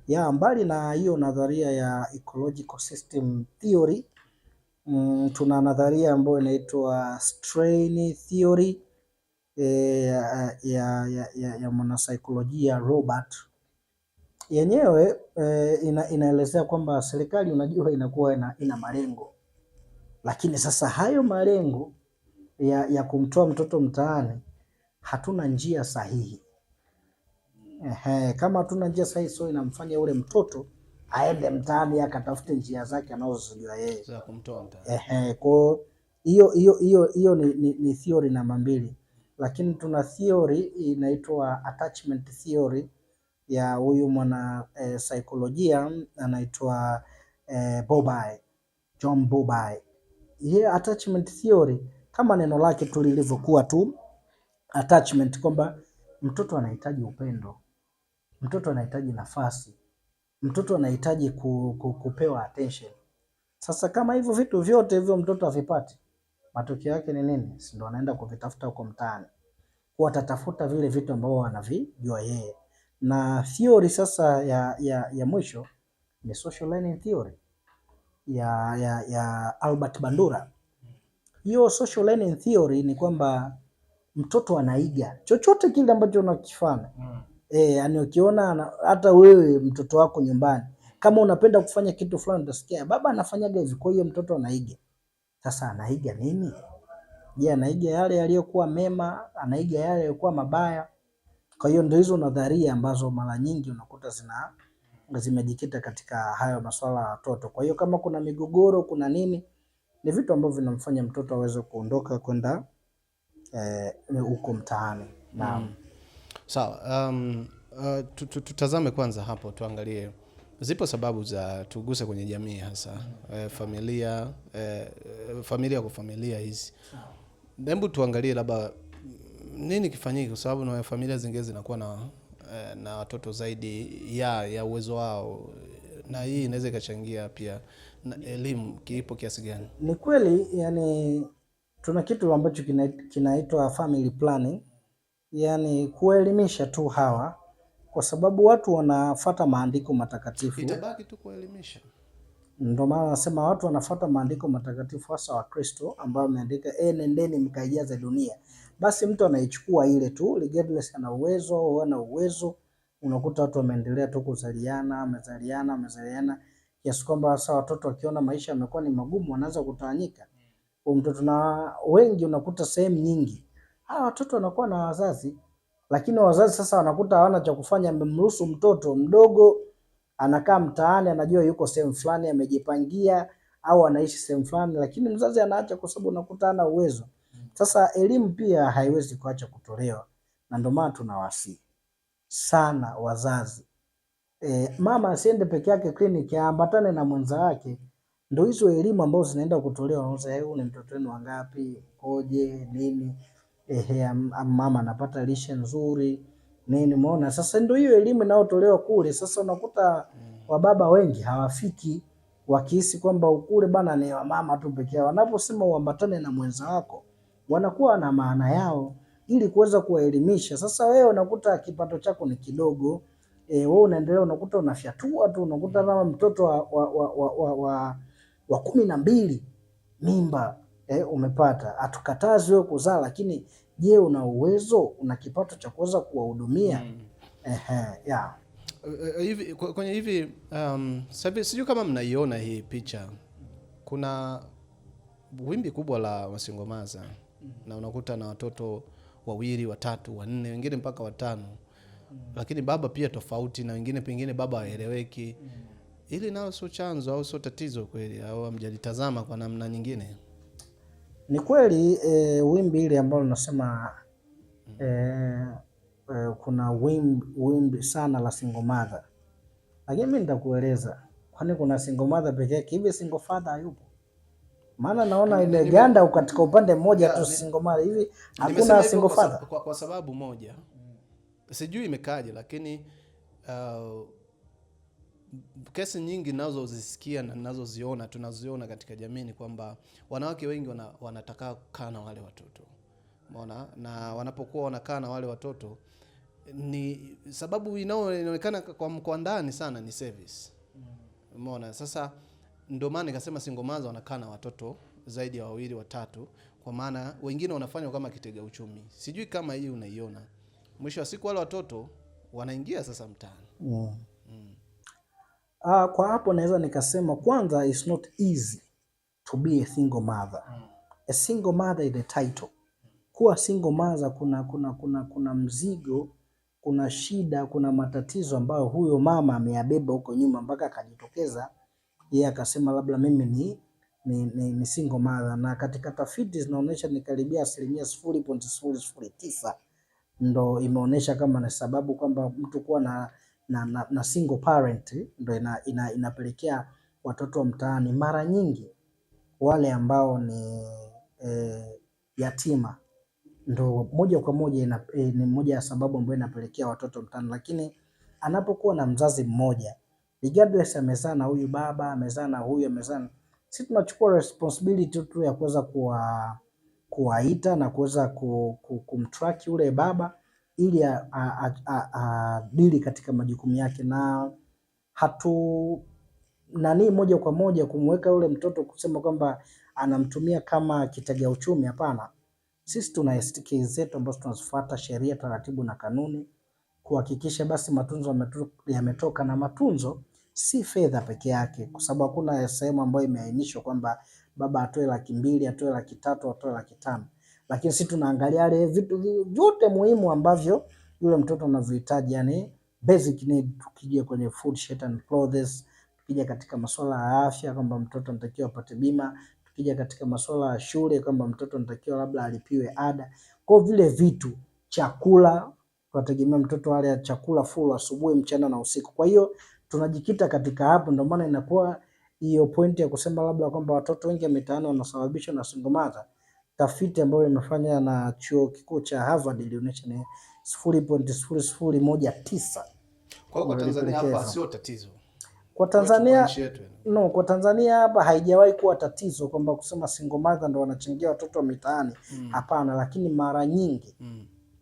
Ya mbali na hiyo nadharia ya ecological system theory, tuna nadharia ambayo inaitwa strain theory ya mwanasaikolojia Robert. Yenyewe inaelezea kwamba serikali, unajua, inakuwa ina malengo, lakini sasa hayo malengo ya kumtoa mtoto mtaani hatuna njia sahihi. Kama hatuna njia sahihi, so inamfanya ule mtoto aende mtaani akatafute njia zake anazozijua yeye za kumtoa mtaani. Kwa hiyo ni theory namba 2, lakini tuna theory inaitwa attachment theory ya huyu mwana saikolojia anaitwa Bowlby, John Bowlby. Yeye attachment theory kama neno lake tu lilivyokuwa tu attachment, kwamba mtoto anahitaji upendo, mtoto anahitaji nafasi, mtoto anahitaji kupewa attention. Sasa kama hivyo vitu vyote hivyo mtoto havipati, matokeo yake ni nini? Si ndo anaenda kuvitafuta huko mtaani, kwa atatafuta vile vitu ambavyo anavijua yeye. Na theory sasa ya mwisho ni social learning theory ya Albert Bandura. Hiyo social learning theory ni kwamba mtoto anaiga chochote kile ambacho unakifanya. Yani ukiona hata wewe mtoto wako nyumbani, kama unapenda kufanya kitu fulani, utasikia baba anafanyaga hivi, kwa hiyo mtoto anaiga. Sasa anaiga nini? Je, anaiga yale yaliyokuwa mema? Anaiga yale yaliyokuwa mabaya? Kwa hiyo ndio hizo nadharia ambazo mara nyingi unakuta zimejikita katika hayo masuala ya watoto. Kwa hiyo kama kuna migogoro, kuna nini, ni vitu ambavyo vinamfanya mtoto aweze kuondoka kwenda huko mtaani. Naam. Sawa. Tutazame kwanza hapo, tuangalie zipo sababu za tuguse kwenye jamii hasa familia kwa familia hizi. Hebu tuangalie labda nini kifanyike, kwa sababu na familia zingine zinakuwa na watoto zaidi ya uwezo wao, na hii inaweza ikachangia pia na elimu kiipo kiasi gani? Ni kweli, yani tuna kitu ambacho kinaitwa family planning, yani kuelimisha tu hawa, kwa sababu watu wanafuata maandiko matakatifu. Itabaki tu kuelimisha. Ndio maana nasema watu wanafuata maandiko matakatifu, hasa wa Kristo ambao wameandika nendeni mkaijaze dunia. Basi mtu anaichukua ile tu regardless ana uwezo au hana uwezo, unakuta watu wameendelea tu kuzaliana kiasi kwamba sasa watoto wakiona maisha yamekuwa ni magumu wanaanza kutawanyika. Kwa mtoto, na wengi unakuta sehemu nyingi hawa watoto wanakuwa na wazazi, lakini wazazi sasa wanakuta hawana cha kufanya, amemruhusu mtoto mdogo anakaa mtaani, anajua yuko sehemu fulani amejipangia au anaishi sehemu fulani, lakini mzazi anaacha kwa sababu unakuta hana uwezo. Sasa elimu pia haiwezi kuacha kutolewa, na ndio maana tunawasihi sana wazazi, mama asiende peke yake kliniki, aambatane na mwenza wake. Ndio hizo elimu ambazo zinaenda kutolewa. Huyu ni mtoto wenu wangapi, koje nini, mama anapata lishe nzuri nini, umeona? Sasa ndio hiyo elimu inayotolewa kule. Sasa unakuta wababa wengi hawafiki, wakihisi kwamba ukule bana ni wa mama tu peke yao. Wanaposema uambatane na mwenza wako, wanakuwa na maana yao ili kuweza kuwaelimisha. Sasa wewe unakuta kipato chako ni kidogo, wewe unaendelea, unakuta unafyatua tu, unakuta kama mtoto wa 12 mimba umepata. Hatukatazi wewe kuzaa, lakini je, una uwezo, una kipato cha kuweza kuwahudumia? Hivi kwenye hivi sasa sijui kama mnaiona hii picha, kuna wimbi kubwa la masingomaza na unakuta na watoto 2, 3, 4, wengine mpaka 5, lakini baba pia tofauti, na wengine pengine baba haeleweki. Ili nao sio chanzo au sio tatizo kweli, au hamjalitazama kwa namna nyingine? Ni kweli wimbi ile ambalo nasema kuna wimbi sana la single mother, lakini mimi nitakueleza kwani kuna single mother pekee yake. Hivi single father hayupo? Maana naona imeganda katika upande mmoja tu single mother. Hivi hakuna single father? Kwa sababu moja, sijui imekaje, lakini kesi nyingi nazozisikia na nazoziona, tunaziona katika jamii ni kwamba wanawake wengi wanataka kukaa na wale watoto. Umeona? Na wanapokuwa wanakaa na wale watoto, ni sababu inaonekana kwa ndani sana ni service. Umeona? Sasa ndio maana nikasema single mothers wanakaa na watoto zaidi ya 2 3, kwa maana wengine wanafanywa kama kitega uchumi. Sijui kama hii unaiona. Mwisho wa siku wale watoto wanaingia sasa mtaani. Kwa hapo naweza nikasema kwanza, it's not easy to be a single mother. A single mother is the title. Kuwa single mother kuna mzigo, kuna shida, kuna matatizo ambayo huyo mama ameyabeba huko nyuma mpaka akajitokeza yeye akasema labda mimi ni single mother, na katika tafiti zinaonyesha ni karibia 0.009 ndo imeonyesha kama na sababu kwamba mtu kuwa na single parent ndo inapelekea watoto wa mtaani mara nyingi wale ambao ni yatima, ndo moja kwa moja ni moja ya sababu ambayo inapelekea watoto mtaani. Lakini anapokuwa na mzazi mmoja, regardless amezaa na huyu baba, amezaa na huyu, amezaa, sisi tunachukua responsibility tu ya kuweza kuwaita na kuweza kumtrack yule baba ili adili katika majukumu yake, na moja kwa moja kumweka yule mtoto kusema kwamba anamtumia kama kitega uchumi. Hapana, sisi tuna STK zetu ambazo tunazifuata, sheria, taratibu na kanuni, kuhakikisha basi matunzo yametoka, na matunzo si fedha peke yake, kwa sababu hakuna sehemu ambayo imeainishwa kwamba baba atoe 200,000, atoe 300,000, atoe 500,000. Lakini sisi tunaangalia yale vitu vyote muhimu ambavyo yule mtoto anavyohitaji, yani basic need. Tukija kwenye food, shelter and clothes, tukija katika masuala ya afya kwamba mtoto anatakiwa apate bima, tukija katika masuala ya shule kwamba mtoto anatakiwa labda alipiwe ada. Kwa vile vitu, chakula, tunategemea mtoto wale chakula full asubuhi, mchana na usiku. Kwa hiyo tunajikita katika hapo, ndio maana inakuwa hiyo point ya kusema labda kwamba watoto wengi mitaani wanasababishwa na single mother. Tafiti ambayo imefanya na chuo kikuu cha Harvard ilionyesha ni 0.0019. Kwa Tanzania hapa sio tatizo. Kwa Tanzania hapa haijawahi kuwa tatizo kwamba kusema single mother ndo wanachangia watoto wa mitaani. Hapana, lakini mara nyingi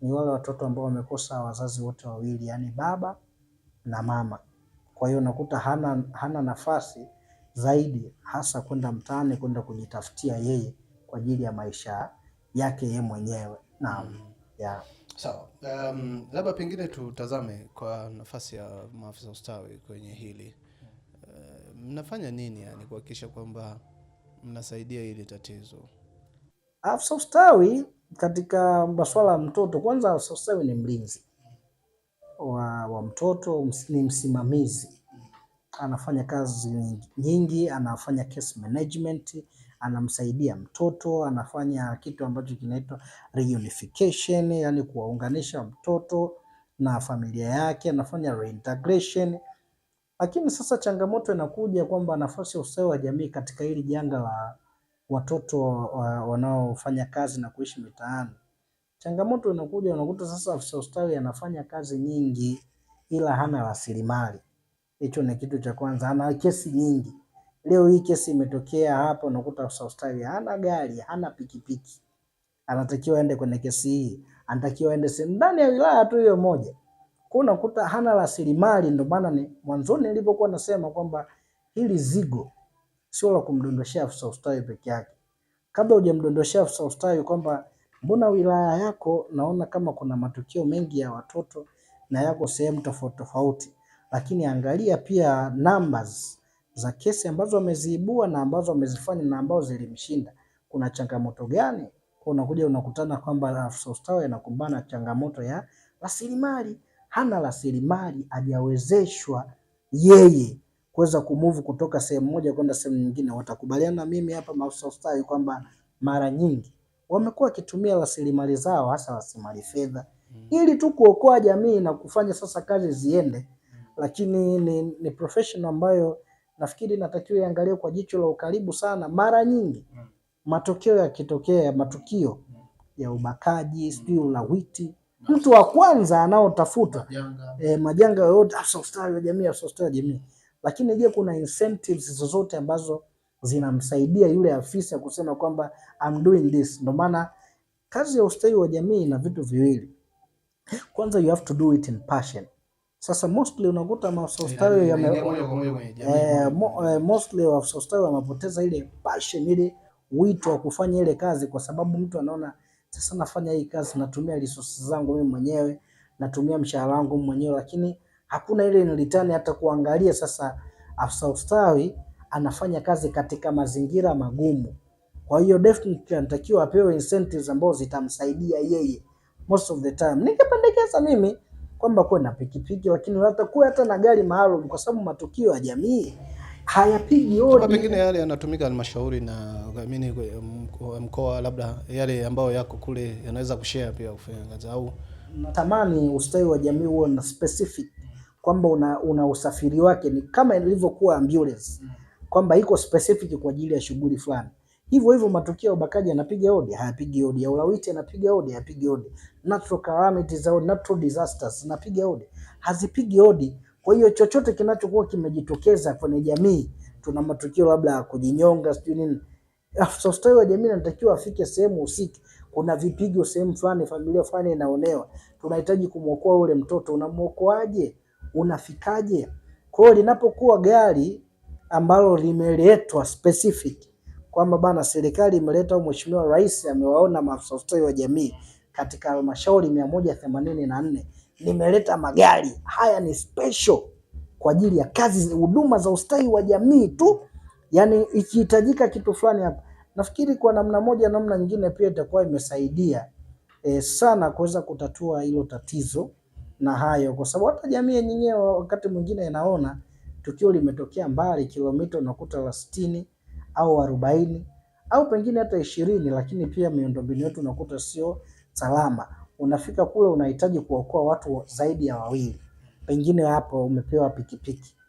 ni wale watoto ambao wamekosa wazazi wote wawili, yani baba na mama. Kwa hiyo nakuta hana nafasi zaidi hasa kwenda mtaani kwenda kujitafutia yeye kwa ajili ya maisha yake yeye mwenyewe. Naam. Sawa. Labda pengine tutazame kwa nafasi ya maafisa ustawi kwenye hili. Mnafanya nini yani kuhakikisha kwamba mnasaidia hili tatizo? Afisa ustawi katika masuala ya mtoto, kwanza afisa ustawi ni mlinzi wa mtoto, ni msimamizi. Anafanya kazi nyingi, anafanya case management, anamsaidia mtoto, anafanya kitu ambacho kinaitwa reunification, yani kuwaunganisha mtoto na familia yake, anafanya reintegration. Lakini sasa changamoto inakuja kwamba nafasi ya ustawi wa jamii katika hili janga la watoto wanaofanya kazi na kuishi mitaani. Changamoto inakuja, unakuta sasa afisa ustawi anafanya kazi nyingi ila hana rasilimali. Hicho ni kitu cha kwanza. Ana kesi nyingi. Leo hii kesi imetokea hapa, unakuta afisa ustawi hana gari, hana pikipiki. Anatakiwa aende kwenye kesi hii, anatakiwa aende ndani ya wilaya tu hiyo moja. Kwa unakuta hana rasilimali. Ndio maana ni mwanzoni nilipokuwa nasema kwamba hili zigo sio la kumdondoshia afisa ustawi peke yake. Kabla hujamdondoshia afisa ustawi kwamba mbona wilaya yako naona kama kuna matukio mengi ya watoto na yako sehemu tofauti tofauti, lakini angalia pia numbers za kesi ambazo wameziibua na ambazo wamezifanya na ambazo zilimshinda. Kuna changamoto gani? Kwa unakuja unakutana kwamba afisa ustawi anakumbana changamoto ya rasilimali. Hana rasilimali, hajawezeshwa yeye kuweza kumove kutoka sehemu moja kwenda sehemu nyingine. Watakubaliana na mimi hapa maafisa ustawi kwamba mara nyingi wamekuwa wakitumia rasilimali zao, hasa rasilimali fedha, ili tu kuokoa jamii na kufanya sasa kazi ziende. Lakini ni profession ambayo nafikiri inatakiwa iangaliwe kwa jicho la ukaribu sana. Mara nyingi matokeo yakitokea, matukio ya ubakaji, sijui ulawiti, mtu wa kwanza anaotafuta majanga yote afisa ustawi wa jamii, afisa ustawi wa jamii. Lakini je, kuna incentives zozote ambazo zinamsaidia yule afisa kusema kwamba I'm doing this? Ndio maana kazi ya ustawi wa jamii ina vitu viwili. Kwanza you have to do it in passion. Sasa mostly unakuta maafisa ustawi mostly maafisa ustawi wamepoteza ile passion, ile wito wa kufanya ile kazi, kwa sababu mtu anaona sasa nafanya hii kazi, natumia resources zangu mimi mwenyewe, natumia mshahara wangu mwenyewe, lakini hakuna ile in return hata kuangalia sasa afisa ustawi anafanya kazi katika mazingira magumu. Kwa hiyo definitely anatakiwa apewe incentives ambazo zitamsaidia yeye most of the time. Ningependekeza mimi kwamba kuwe na pikipiki, lakini hata kuwe hata na gari maalum, kwa sababu matukio ya jamii hayapigi hodi. Pengine yale yanatumika halmashauri na mimi mkoa, labda yale ambayo yako kule yanaweza kushare pia kufanya kazi, au natamani ustawi wa jamii huo na specific kwamba una usafiri wake ni kama ilivyokuwa ambulance, kwamba iko specific kwa ajili ya shughuli fulani. Hivyo hivyo matukio ya ubakaji yanapiga hodi, hayapigi hodi. Ya ulawiti yanapiga hodi, hayapigi hodi. Natural calamities au natural disasters zinapiga hodi, hazipigi hodi. Kwa hiyo chochote kinachokuwa kimejitokeza kwenye jamii, tuna matukio labda ya kujinyonga sijui nini, afisa ustawi wa jamii anatakiwa afike sehemu husika. Kuna vipigo sehemu fulani, familia fulani inaonewa, tunahitaji kumwokoa ule mtoto. Unamwokoaje? Unafikaje? Kwa hiyo linapokuwa gari ambalo limeletwa specific kwamba bana serikali imeleta au mheshimiwa rais amewaona maafisa ustawi wa jamii katika halmashauri 184, nimeleta magari haya ni special kwa ajili ya kazi huduma za ustawi wa jamii tu, yani ikihitajika kitu fulani hapa, nafikiri kwa namna moja namna nyingine pia itakuwa imesaidia sana kuweza kutatua hilo tatizo na hayo, kwa sababu hata jamii yenyewe wakati mwingine inaona tukio limetokea mbali kilomita unakuta la 60 au 40 au pengine hata 20, lakini pia miundombinu yetu unakuta sio salama. Unafika kule unahitaji kuokoa watu zaidi ya 2, pengine hapo umepewa pikipiki.